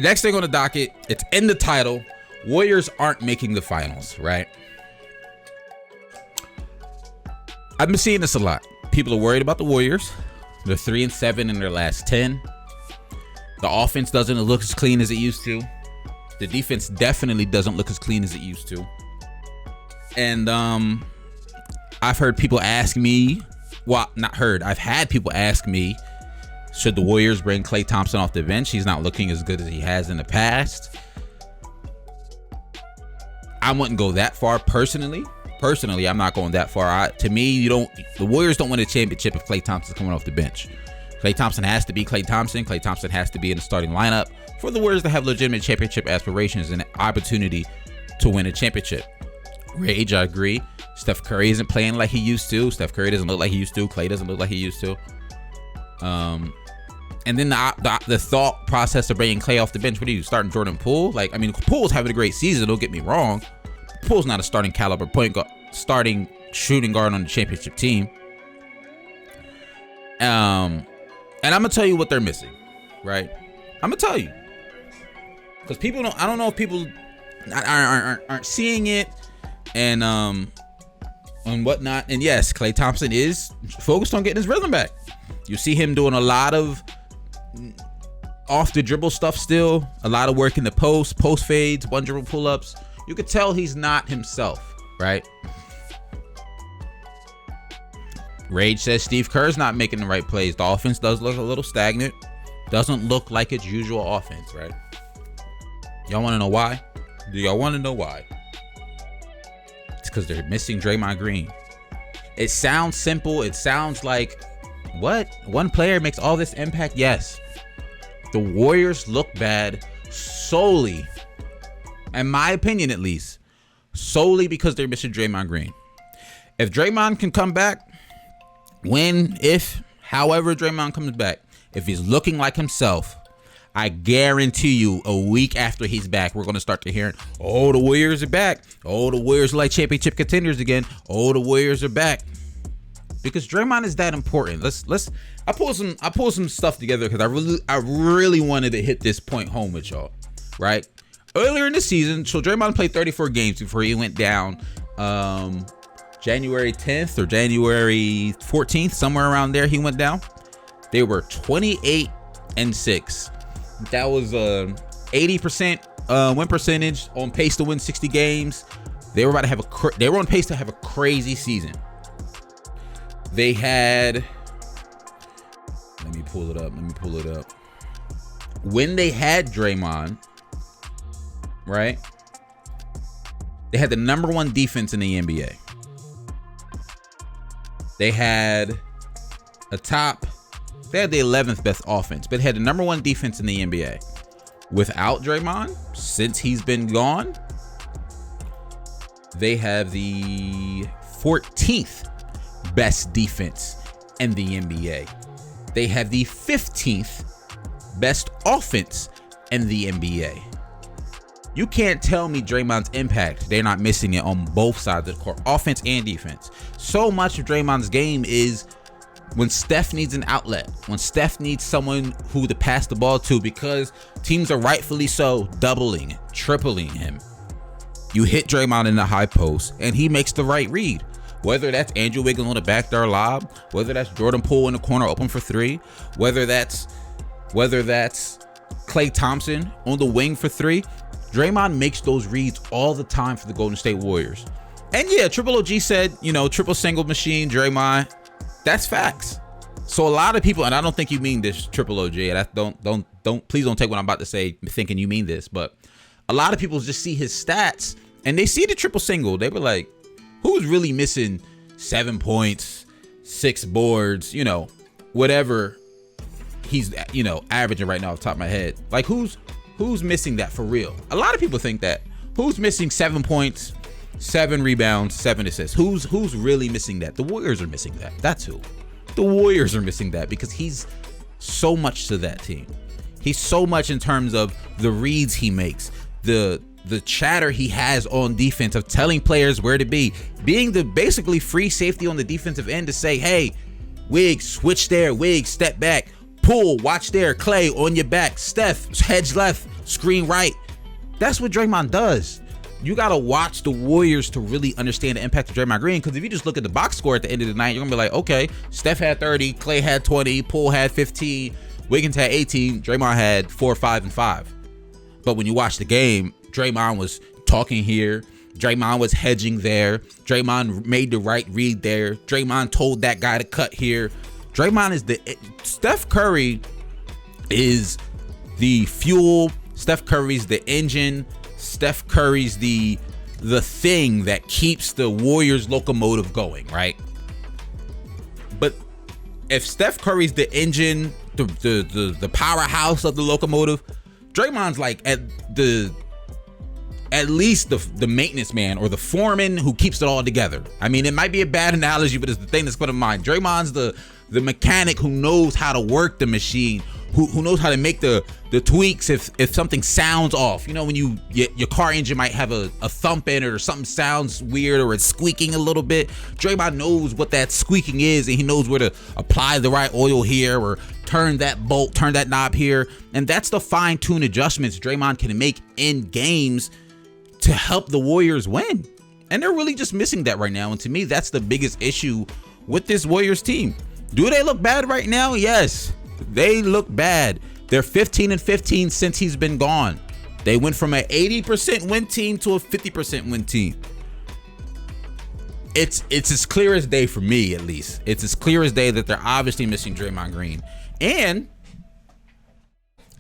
next thing on the docket, it's in the title. Warriors aren't making the finals, right? I've been seeing this a lot. People are worried about the Warriors. They're 3-7 in their last 10. The offense doesn't look as clean as it used to. The defense definitely doesn't look as clean as it used to. And I've heard people ask me, well, not heard, I've had people ask me, should the Warriors bring Klay Thompson off the bench? He's not looking as good as he has in the past. I wouldn't go that far personally. Personally, I'm not going that far. To me, the Warriors don't win a championship if Klay Thompson's coming off the bench. Klay Thompson has to be Klay Thompson. Klay Thompson has to be in the starting lineup for the Warriors to have legitimate championship aspirations and an opportunity to win a championship. Rage, I agree. Steph Curry isn't playing like he used to. Steph Curry doesn't look like he used to. Klay doesn't look like he used to. And then the thought process of bringing Klay off the bench. What are you, starting Jordan Poole? Like, I mean, Poole's having a great season. Don't get me wrong. Poole's not a starting caliber point guard, starting shooting guard on the championship team. And I'm gonna tell you what they're missing, right? I'm gonna tell you, because people don't. I don't know if people aren't seeing it, and whatnot. And yes, Klay Thompson is focused on getting his rhythm back. You see him doing a lot of off the dribble stuff still, a lot of work in the post fades, one dribble pull ups. You could tell he's not himself, right? Rage says Steve Kerr's not making the right plays. The offense does look a little stagnant. Doesn't look like its usual offense, right? Y'all want to know why? Do y'all want to know why? It's because they're missing Draymond Green. It sounds simple. It sounds like, what? One player makes all this impact? Yes. The Warriors look bad solely, in my opinion at least, solely because they're missing Draymond Green. If Draymond can come back, however Draymond comes back, if he's looking like himself, I guarantee you a week after he's back, we're going to start to hear, oh, the Warriors are back. Oh, the Warriors are like championship contenders again. Oh, the Warriors are back. Because Draymond is that important. I pulled some stuff together because I really wanted to hit this point home with y'all, right? Earlier in the season, so Draymond played 34 games before he went down January 10th or January 14th, somewhere around there he went down. They were 28-6. That was 80% win percentage, on pace to win 60 games. They were on pace to have a crazy season. They had, let me pull it up. When they had Draymond, right? They had the number one defense in the NBA. They had the 11th best offense, but had the number one defense in the NBA. Without Draymond, since he's been gone, they have the 14th best defense in the NBA. They have the 15th best offense in the NBA. You can't tell me Draymond's impact, they're not missing it on both sides of the court, offense and defense. So much of Draymond's game is when Steph needs an outlet, when Steph needs someone who to pass the ball to, because teams are rightfully so doubling, tripling him. You hit Draymond in the high post and he makes the right read. Whether that's Andrew Wiggins on a backdoor lob, whether that's Jordan Poole in the corner open for three, whether that's Klay Thompson on the wing for three, Draymond makes those reads all the time for the Golden State Warriors. And yeah, Triple OG said, triple single machine, Draymond. That's facts. So a lot of people, and I don't think you mean this, Triple OG, and please don't take what I'm about to say thinking you mean this, but a lot of people just see his stats and they see the triple single. They were like, who's really missing 7 points, 6 boards, whatever he's, averaging right now off the top of my head. Like who's missing that for real? A lot of people think that. Who's missing 7 points, 7 rebounds, 7 assists? Who's really missing that? The Warriors are missing that. That's who. The Warriors are missing that because he's so much to that team. He's so much in terms of the reads he makes, the chatter he has on defense of telling players where to be, being the basically free safety on the defensive end to say, hey, Wiggs, switch there, Wiggs, step back, pull, watch there, Clay on your back, Steph, hedge left, screen right. That's what Draymond does. You got to watch the Warriors to really understand the impact of Draymond Green, because if you just look at the box score at the end of the night, you're going to be like, okay, Steph had 30, Clay had 20, Poole had 15, Wiggins had 18, Draymond had 4, 5, and 5. But when you watch the game, Draymond was talking here, Draymond was hedging there, Draymond made the right read there, Draymond told that guy to cut here. Draymond is Steph Curry is the fuel, Steph Curry's the engine, Steph Curry's the thing that keeps the Warriors locomotive going, right? But if Steph Curry's the engine, the powerhouse of the locomotive, Draymond's like at least the maintenance man or the foreman who keeps it all together. I mean, it might be a bad analogy, but it's the thing that's put in mind. Draymond's the mechanic who knows how to work the machine, who knows how to make the tweaks if something sounds off. You know, when your car engine might have a thump in it, or something sounds weird, or it's squeaking a little bit. Draymond knows what that squeaking is, and he knows where to apply the right oil here, or turn that bolt, turn that knob here. And that's the fine-tuned adjustments Draymond can make in games to help the Warriors win. And they're really just missing that right now. And to me, that's the biggest issue with this Warriors team. Do they look bad right now? Yes, they look bad. They're 15-15 since he's been gone. They went from an 80% win team to a 50% win team. It's as clear as day for me, at least. It's as clear as day that they're obviously missing Draymond Green. And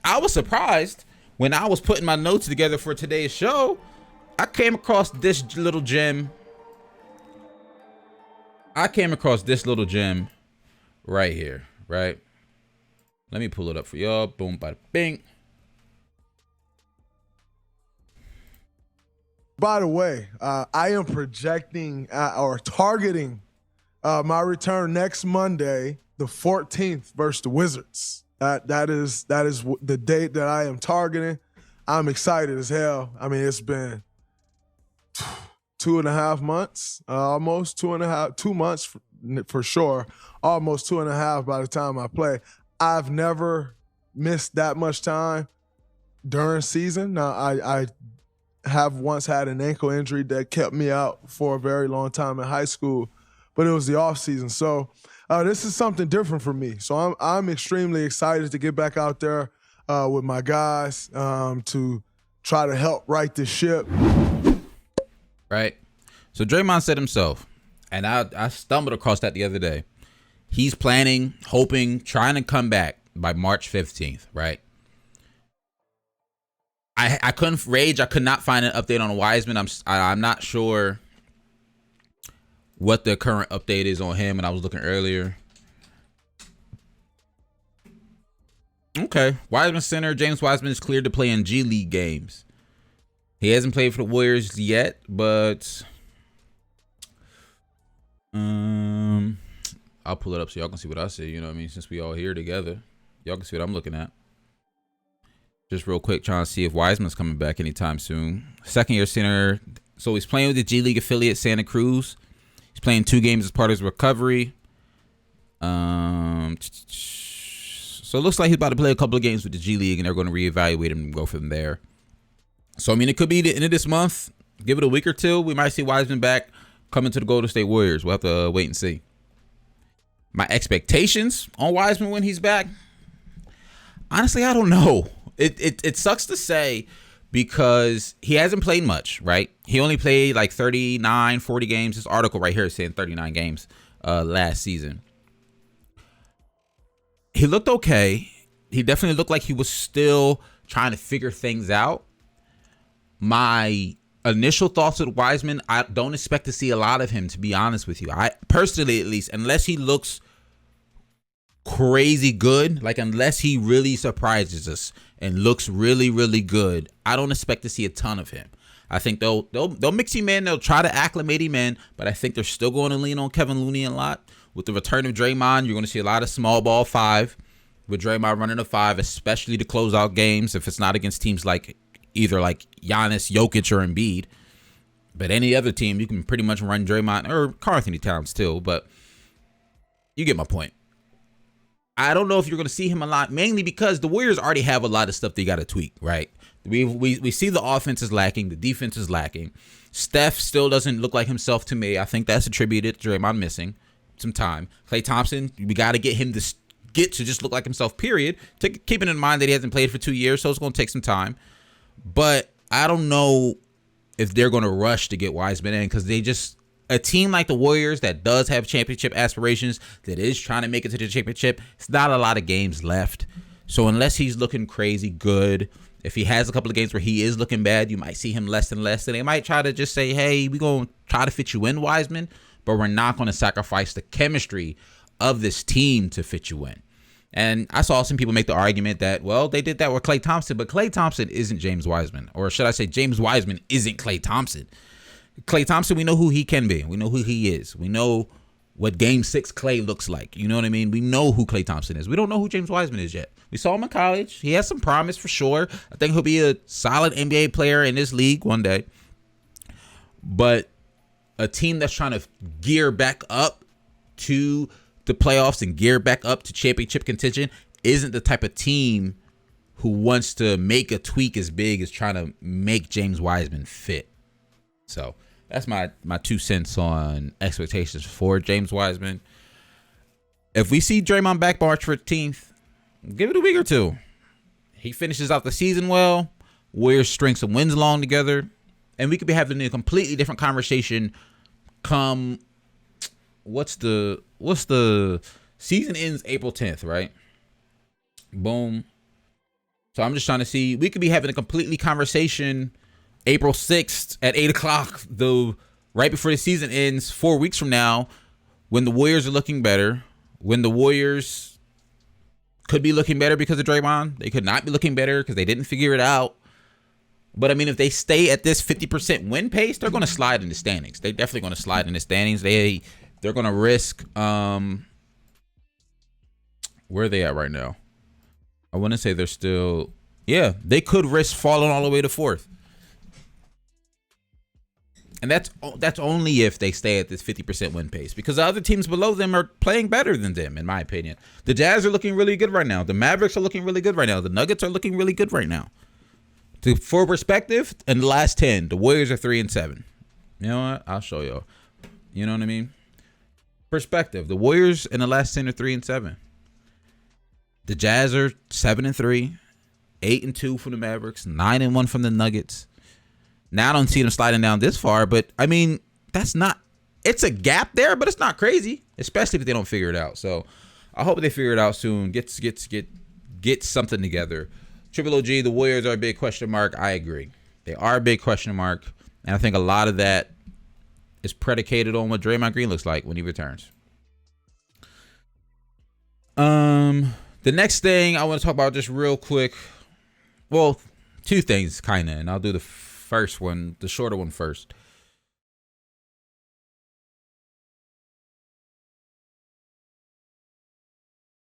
I was surprised when I was putting my notes together for today's show. I came across this little gem. Right here, right? Let me pull it up for y'all. Boom, bada bing. By the way, I am projecting or targeting my return next Monday, the 14th, versus the Wizards. That is the date that I am targeting. I'm excited as hell. I mean, it's been 2.5 months, almost 2 months for sure, almost 2.5 by the time I play. I've never missed that much time during season. Now, I have once had an ankle injury that kept me out for a very long time in high school, but it was the off season. So this is something different for me. So I'm extremely excited to get back out there with my guys to try to help right this ship. Right. So Draymond said himself, and I stumbled across that the other day, he's planning, hoping, trying to come back by March 15th, right? I couldn't rage. I could not find an update on Wiseman. I'm not sure what the current update is on him, and I was looking earlier. Okay, Wiseman center James Wiseman is cleared to play in G League games. He hasn't played for the Warriors yet, but I'll pull it up so y'all can see what I see. You know what I mean? Since we all here together, y'all can see what I'm looking at. Just real quick, trying to see if Wiseman's coming back anytime soon. Second-year center. So he's playing with the G League affiliate Santa Cruz. He's playing 2 games as part of his recovery. So it looks like he's about to play a couple of games with the G League, and they're going to reevaluate him and go from there. So, I mean, it could be the end of this month. Give it a week or two. We might see Wiseman back coming to the Golden State Warriors. We'll have to wait and see. My expectations on Wiseman when he's back, honestly, I don't know. It sucks to say because he hasn't played much, right? He only played like 39, 40 games. This article right here is saying 39 games last season. He looked okay. He definitely looked like he was still trying to figure things out. My initial thoughts with Wiseman, I don't expect to see a lot of him, to be honest with you. I personally, at least, unless he looks crazy good, like unless he really surprises us and looks really, really good, I don't expect to see a ton of him. I think they'll mix him in. They'll try to acclimate him in, but I think they're still going to lean on Kevin Looney a lot. With the return of Draymond, you're going to see a lot of small ball 5 with Draymond running a 5, especially to close out games if it's not against teams like either like Giannis, Jokic, or Embiid. But any other team, you can pretty much run Draymond or Karl Anthony Towns too, but you get my point. I don't know if you're going to see him a lot, mainly because the Warriors already have a lot of stuff they got to tweak, right? We see the offense is lacking, the defense is lacking. Steph still doesn't look like himself to me. I think that's attributed to Draymond missing some time. Klay Thompson, we got to get him to just look like himself, period. Keeping in mind that he hasn't played for 2 years, so it's going to take some time. But I don't know if they're going to rush to get Wiseman in, because a team like the Warriors that does have championship aspirations, that is trying to make it to the championship, it's not a lot of games left. So unless he's looking crazy good, if he has a couple of games where he is looking bad, you might see him less and less. And they might try to just say, hey, we're going to try to fit you in, Wiseman, but we're not going to sacrifice the chemistry of this team to fit you in. And I saw some people make the argument that, well, they did that with Klay Thompson, but Klay Thompson isn't James Wiseman. Or should I say James Wiseman isn't Klay Thompson. Klay Thompson, we know who he can be. We know who he is. We know what Game 6 Klay looks like. You know what I mean? We know who Klay Thompson is. We don't know who James Wiseman is yet. We saw him in college. He has some promise for sure. I think he'll be a solid NBA player in this league one day. But a team that's trying to gear back up to the playoffs and gear back up to championship contention isn't the type of team who wants to make a tweak as big as trying to make James Wiseman fit. So that's my 2 cents on expectations for James Wiseman. If we see Draymond back March 15th, give it a week or two. He finishes out the season well. Warriors string some wins along together, and we could be having a completely different conversation come what's the season ends April 10th, right? Boom. So I'm just trying to see, we could be having a completely conversation April 6th at 8 o'clock, right before the season ends 4 weeks from now, when the Warriors are looking better, when the Warriors could be looking better because of Draymond. They could not be looking better because they didn't figure it out. But I mean, if they stay at this 50% win pace, they're going to slide in the standings. They're definitely going to slide in the standings. They're going to risk, where are they at right now? I want to say they're still, they could risk falling all the way to 4th. And that's only if they stay at this 50% win pace, because the other teams below them are playing better than them, in my opinion. The Jazz are looking really good right now. The Mavericks are looking really good right now. The Nuggets are looking really good right now. For perspective, in the last 10, the Warriors are 3-7. You know what? I'll show you. You know what I mean? Perspective. The Warriors in the last 10 are 3-7. The Jazz are 7-3, 8-2 from the Mavericks, 9-1 from the Nuggets. Now I don't see them sliding down this far, but I mean, it's a gap there, but it's not crazy, especially if they don't figure it out. So I hope they figure it out soon. Get something together. Triple OG, the Warriors are a big question mark. I agree. They are a big question mark. And I think a lot of that is predicated on what Draymond Green looks like when he returns. The next thing I want to talk about just real quick. Well, 2 things, kind of, and I'll do the first one, the shorter one first.